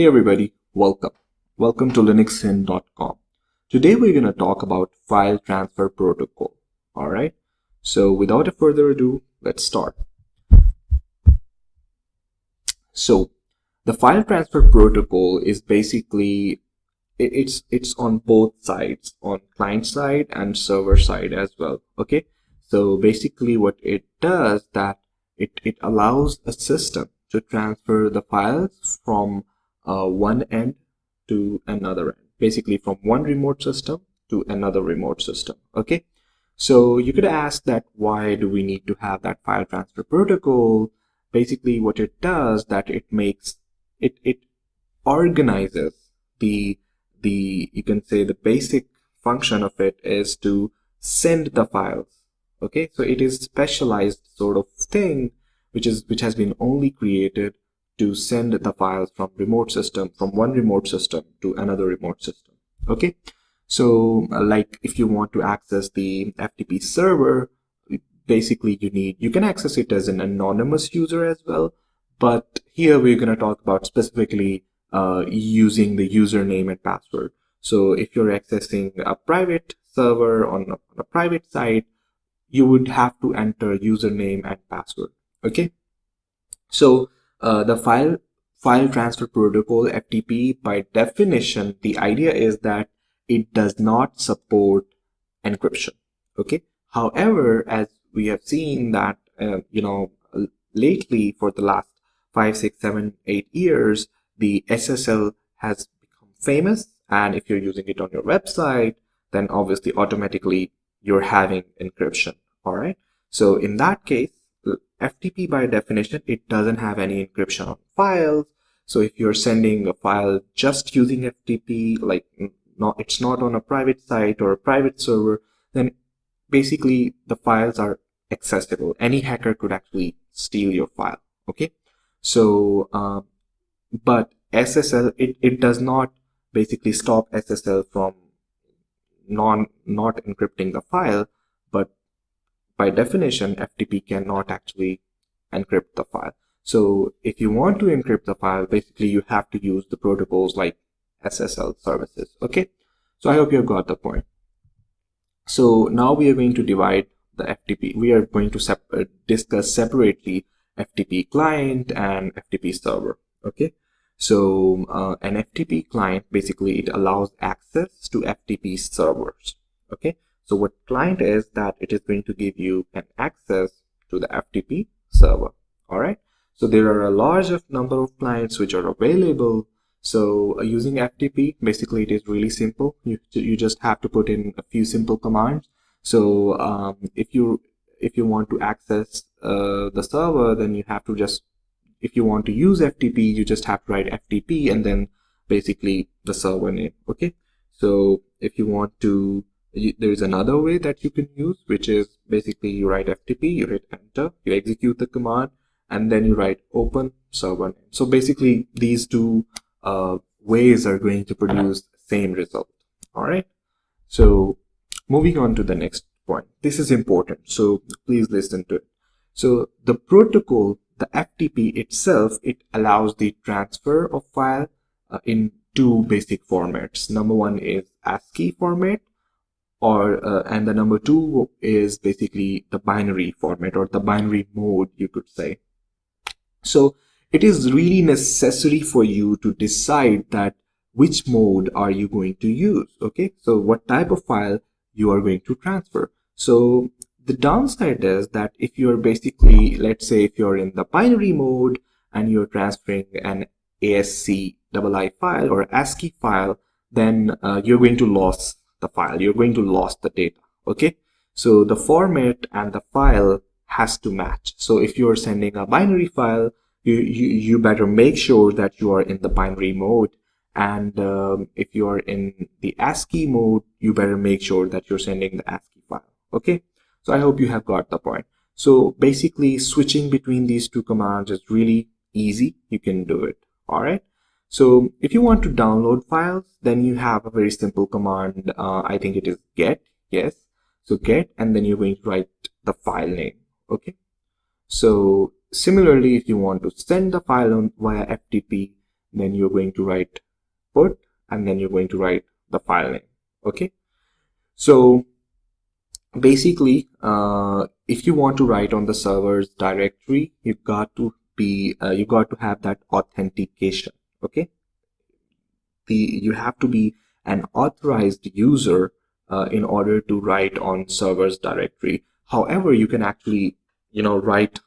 Hey everybody, welcome. Welcome to linuxin.com. Today we're going to talk about file transfer protocol. Alright, so without a further ado, let's start. So the file transfer protocol is basically, it's on both sides, on client side and server side as well. Okay, so basically what it does that it allows a system to transfer the files from one end to another end, basically from one remote system to another remote system. Okay, so you could ask that why do we need to have that file transfer protocol? Basically what it does that it organizes the you can say the basic function of it is to send the files. Okay, so it is specialized sort of thing which has been only created to send the files from one remote system to another remote system. Okay, so like if you want to access the FTP server, basically you can access it as an anonymous user as well, but here we're going to talk about specifically using the username and password. So if you're accessing a private server on a private site, you would have to enter username and password. Okay, so the file transfer protocol FTP, by definition, the idea is that it does not support encryption. Okay, however, as we have seen that lately for the last 5, 6, 7, 8 years, the SSL has become famous, and if you're using it on your website, then obviously automatically you're having encryption. All right, so in that case, FTP by definition, it doesn't have any encryption on files. So if you're sending a file just using FTP, like it's not on a private site or a private server, then basically the files are accessible. Any hacker could actually steal your file. Okay, so but SSL, it does not basically stop SSL from not encrypting the file, but by definition FTP cannot actually encrypt the file. So if you want to encrypt the file, basically you have to use the protocols like SSL services. Okay, so I hope you have got the point. So now we are going to divide the FTP. We are going to discuss separately FTP client and FTP server. Okay, so an FTP client, basically it allows access to FTP servers. Okay, so what client is that it is going to give you an access to the FTP server. All right, so there are a large number of clients which are available. So using FTP, basically it is really simple. You just have to put in a few simple commands. So if you want to access the server, then you have to just, if you want to use FTP, you just have to write FTP and then basically the server name. Okay, so if you want to, there is another way that you can use, which is basically you write FTP, you hit enter, you execute the command, and then you write open server name. So basically these two ways are going to produce the same result. All right, so moving on to the next point. This is important, so please listen to it. So the protocol, the FTP itself, it allows the transfer of file in two basic formats. Number one is ASCII format, and the number two is basically the binary format, or the binary mode, you could say. So it is really necessary for you to decide that which mode are you going to use. Okay, so what type of file you are going to transfer. So the downside is that if you're basically, let's say if you're in the binary mode and you're transferring an ASCII file or ASCII file, then you're going to lose the file, you're going to lose the data. Okay, so the format and the file has to match. So if you're sending a binary file, you better make sure that you are in the binary mode, and if you are in the ASCII mode, you better make sure that you're sending the ASCII file. Okay, so I hope you have got the point. So basically switching between these two commands is really easy. You can do it. All right, so if you want to download files, then you have a very simple command. I think it is get. Yes, so get, and then you're going to write the file name. Okay, so similarly, if you want to send the file via FTP, then you're going to write put, and then you're going to write the file name. Okay, so basically, if you want to write on the server's directory, you've got to have that authentication. Okay, you have to be an authorized user in order to write on server's directory. However, you can actually write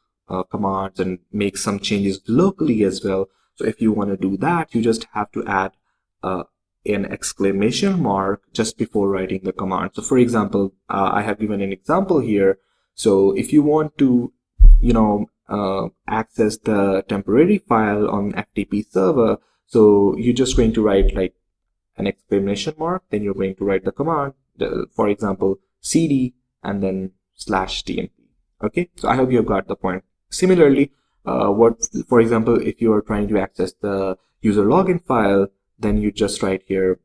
commands and make some changes locally as well. So if you want to do that, you just have to add an exclamation mark just before writing the command. So for example, I have given an example here. So if you want to access the temporary file on FTP server, so you're just going to write like an exclamation mark, then you're going to write the command, for example cd and then /tmp. Okay, so I hope you have got the point. Similarly, for example, if you are trying to access the user login file, then you just write here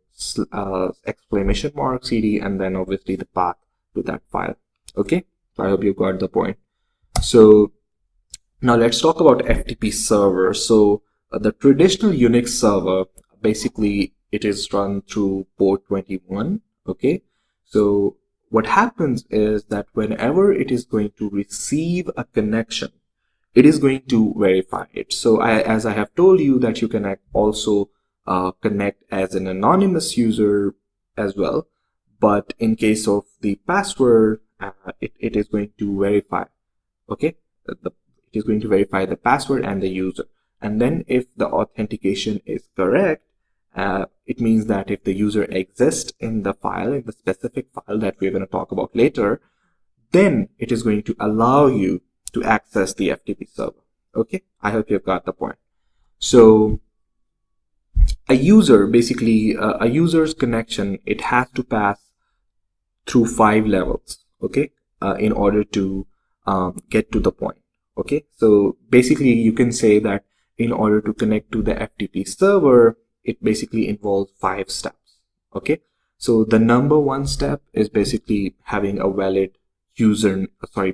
exclamation mark cd and then obviously the path to that file. Okay, so I hope you got the point. So now let's talk about FTP server. So the traditional Unix server, basically it is run through port 21. Okay, so what happens is that whenever it is going to receive a connection, it is going to verify it. So as I have told you that you can also connect as an anonymous user as well, but in case of the password, it is going to verify. Okay, it is going to verify the password and the user, and then if the authentication is correct, it means that if the user exists in the file, in the specific file that we're going to talk about later, then it is going to allow you to access the FTP server. Okay, I hope you've got the point. So a user, basically a user's connection, it has to pass through 5 levels, okay, in order to get to the point. Okay, so basically you can say that in order to connect to the FTP server, it basically involves 5 steps. Okay, so the number 1 step is basically having a valid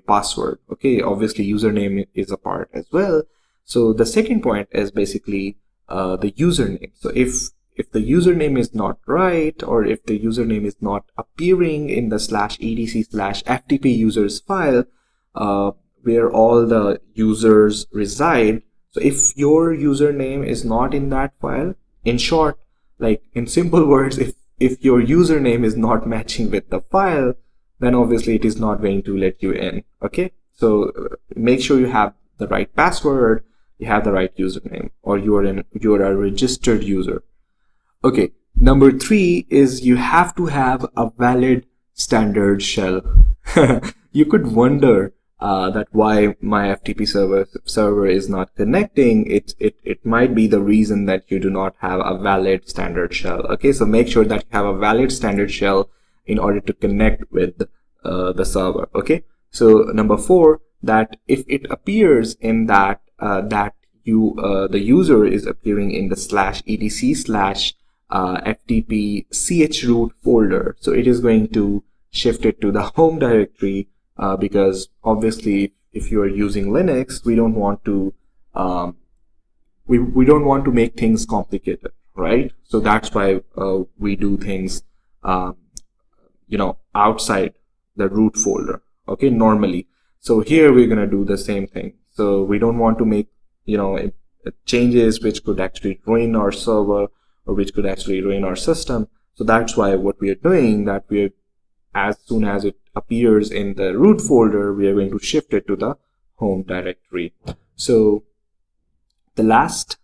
password. Okay, obviously username is a part as well. So the second point is basically the username. So if the username is not right, or if the username is not appearing in the /etc/ftp users file where all the users reside, so if your username is not in that file, in short, like in simple words, if your username is not matching with the file, then obviously it is not going to let you in. Okay, so make sure you have the right password, you have the right username, or you are a registered user. Okay, number 3 is you have to have a valid standard shell. You could wonder that why my FTP server is not connecting. It might be the reason that you do not have a valid standard shell. Okay, so make sure that you have a valid standard shell in order to connect with the server. Okay, so number 4, that if it appears in that the user is appearing in the /etc/ftp chroot folder, so it is going to shift it to the home directory, because obviously if you are using Linux, we don't want to we don't want to make things complicated, right? So that's why we do things outside the root folder, okay, normally. So here we're going to do the same thing. So we don't want to make changes which could actually ruin our server, or which could actually ruin our system. So that's why what we are doing, that we are, as soon as it appears in the root folder, we are going to shift it to the home directory. So the last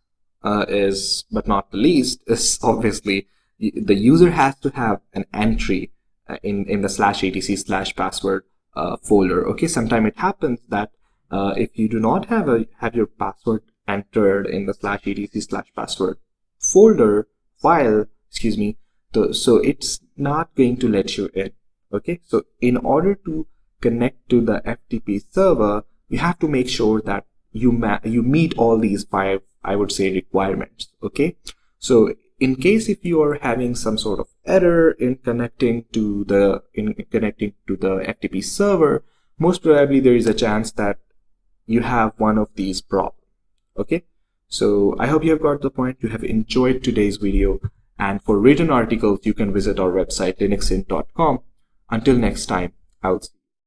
is, but not the least, is obviously the user has to have an entry in the /etc/password folder. Okay, sometimes it happens that if you do not have your password entered in the /etc/password folder file, excuse me, so it's not going to let you in. Okay, so in order to connect to the FTP server, you have to make sure that you meet all these 5, I would say, requirements. Okay, so in case if you are having some sort of error in connecting to the FTP server, most probably there is a chance that you have one of these problems. Okay, So I hope you have got the point, you have enjoyed today's video, and for written articles, you can visit our website linuxin.com. Until next time, I'll see you.